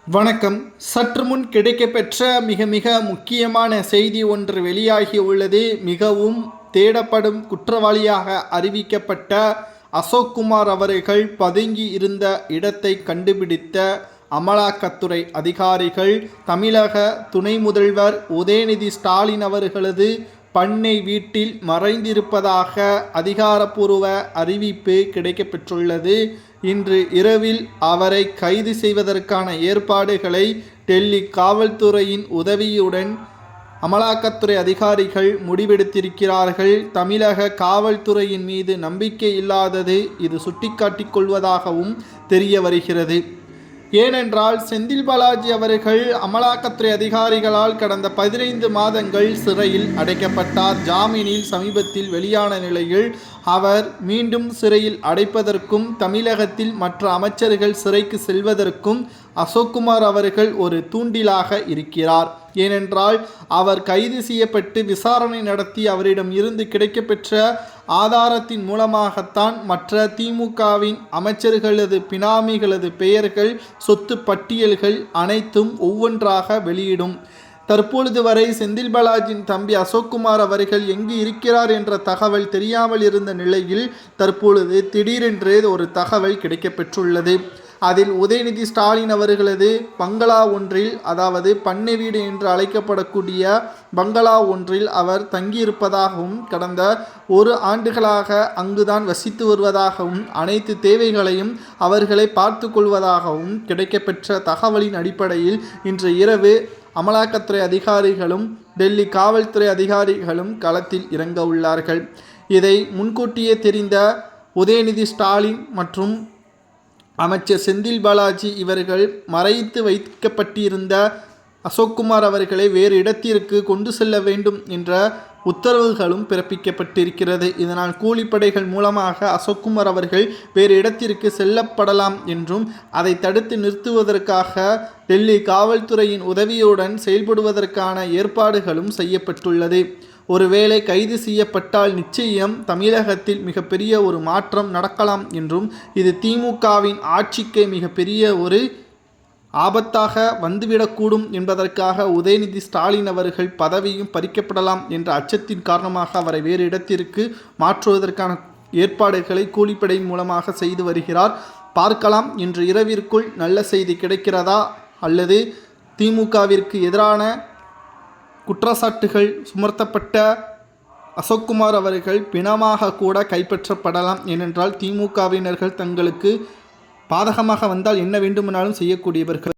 வணக்கம். சற்று முன் கிடைக்கப்பெற்ற மிக முக்கியமான செய்தி ஒன்று வெளியாகி உள்ளது. மிகவும் தேடப்படும் குற்றவாளியாக அறிவிக்கப்பட்ட அசோக்குமார் அவர்கள் பதுங்கி இருந்த இடத்தை கண்டுபிடித்த அமலாக்கத்துறை அதிகாரிகள் தமிழக துணை முதல்வர் உதயநிதி ஸ்டாலின் அவர்களது பண்ணை வீட்டில் மறைந்திருப்பதாக அதிகாரப்பூர்வ அறிவிப்பு கிடைக்கப்பெற்றுள்ளது. இன்று இரவில் அவரை கைது செய்வதற்கான ஏற்பாடுகளை டெல்லி காவல்துறையின் உதவியுடன் அமலாக்கத்துறை அதிகாரிகள் முடிவெடுத்திருக்கிறார்கள். தமிழக காவல்துறையின் மீது நம்பிக்கை இல்லாதது இது சுட்டிக்காட்டிக் கொள்வதாகவும் தெரிய வருகிறது. ஏனென்றால் செந்தில் பாலாஜி அவர்கள் அமலாக்கத்துறை அதிகாரிகளால் கடந்த 15 மாதங்கள் சிறையில் அடைக்கப்பட்டார். ஜாமீனில் சமீபத்தில் வெளியான நிலையில் அவர் மீண்டும் சிறையில் அடைப்பதற்கும் தமிழகத்தில் மற்ற அமைச்சர்கள் சிறைக்கு செல்வதற்கும் அசோக்குமார் அவர்கள் ஒரு தூண்டிலாக இருக்கிறார். ஏனென்றால் அவர் கைது செய்யப்பட்டு விசாரணை நடத்தி அவரிடம் இருந்து கிடைக்கப்பெற்ற ஆதாரத்தின் மூலமாகத்தான் மற்ற திமுகவின் அமைச்சர்களது பினாமிகளது பெயர்கள், சொத்து பட்டியல்கள் அனைத்தும் ஒவ்வொன்றாக வெளியிடும். தற்பொழுது வரை செந்தில் பாலாஜியின் தம்பி அசோக்குமார் அவர்கள் எங்கு இருக்கிறார் என்ற தகவல் தெரியாமல் இருந்த நிலையில் தற்பொழுது திடீரென்று ஒரு தகவல் கிடைக்கப்பெற்றுள்ளது. அதில் உதயநிதி ஸ்டாலின் அவர்களது பங்களா ஒன்றில், அதாவது பண்ணை வீடு என்று அழைக்கப்படக்கூடிய பங்களா ஒன்றில் அவர் தங்கியிருப்பதாகவும் கடந்த 1 ஆண்டுகளாக அங்குதான் வசித்து வருவதாகவும் அனைத்து தேவைகளையும் அவர்களை பார்த்து கொள்வதாகவும் கிடைக்கப்பெற்ற தகவலின் அடிப்படையில் இன்று இரவு அமலாக்கத்துறை அதிகாரிகளும் டெல்லி காவல்துறை அதிகாரிகளும் களத்தில் இறங்க உள்ளார்கள். இதை முன்கூட்டியே தெரிந்த உதயநிதி ஸ்டாலின் மற்றும் அமைச்சர் செந்தில் பாலாஜி இவர்கள் மறைத்து வைக்கப்பட்டிருந்த அசோக்குமார் அவர்களை வேறு இடத்திற்கு கொண்டு செல்ல வேண்டும் என்ற உத்தரவுகளும் பிறப்பிக்கப்பட்டிருக்கிறது. இதனால் கூலிப்படைகள் மூலமாக அசோக்குமார் அவர்கள் வேறு இடத்திற்கு செல்லப்படலாம் என்றும் அதை தடுத்து நிறுத்துவதற்காக டெல்லி காவல்துறையின் உதவியுடன் செயல்படுவதற்கான ஏற்பாடுகளும் செய்யப்பட்டுள்ளது. ஒருவேளை கைது செய்யப்பட்டால் நிச்சயம் தமிழகத்தில் மிகப்பெரிய ஒரு மாற்றம் நடக்கலாம் என்றும் இது திமுகவின் ஆட்சிக்கு மிகப்பெரிய ஒரு ஆபத்தாக வந்துவிடக்கூடும் என்பதற்காக உதயநிதி ஸ்டாலின் அவர்கள் பதவியும் பறிக்கப்படலாம் என்ற அச்சத்தின் காரணமாக அவரை வேறு இடத்திற்கு மாற்றுவதற்கான ஏற்பாடுகளை கூலிப்படை மூலமாக செய்து வருகிறார். பார்க்கலாம், இன்று இரவிற்குள் நல்ல செய்தி கிடைக்கிறதா அல்லது திமுகவிற்கு எதிரான குற்றச்சாட்டுகள் சுமர்த்தப்பட்ட அசோக்குமார் அவர்கள் பிணமாக கூட கைப்பற்றப்படலாம். ஏனென்றால் திமுகவினர்கள் தங்களுக்கு பாதகமாக வந்தால் என்ன வேண்டுமானாலும் செய்யக்கூடியவர்கள்.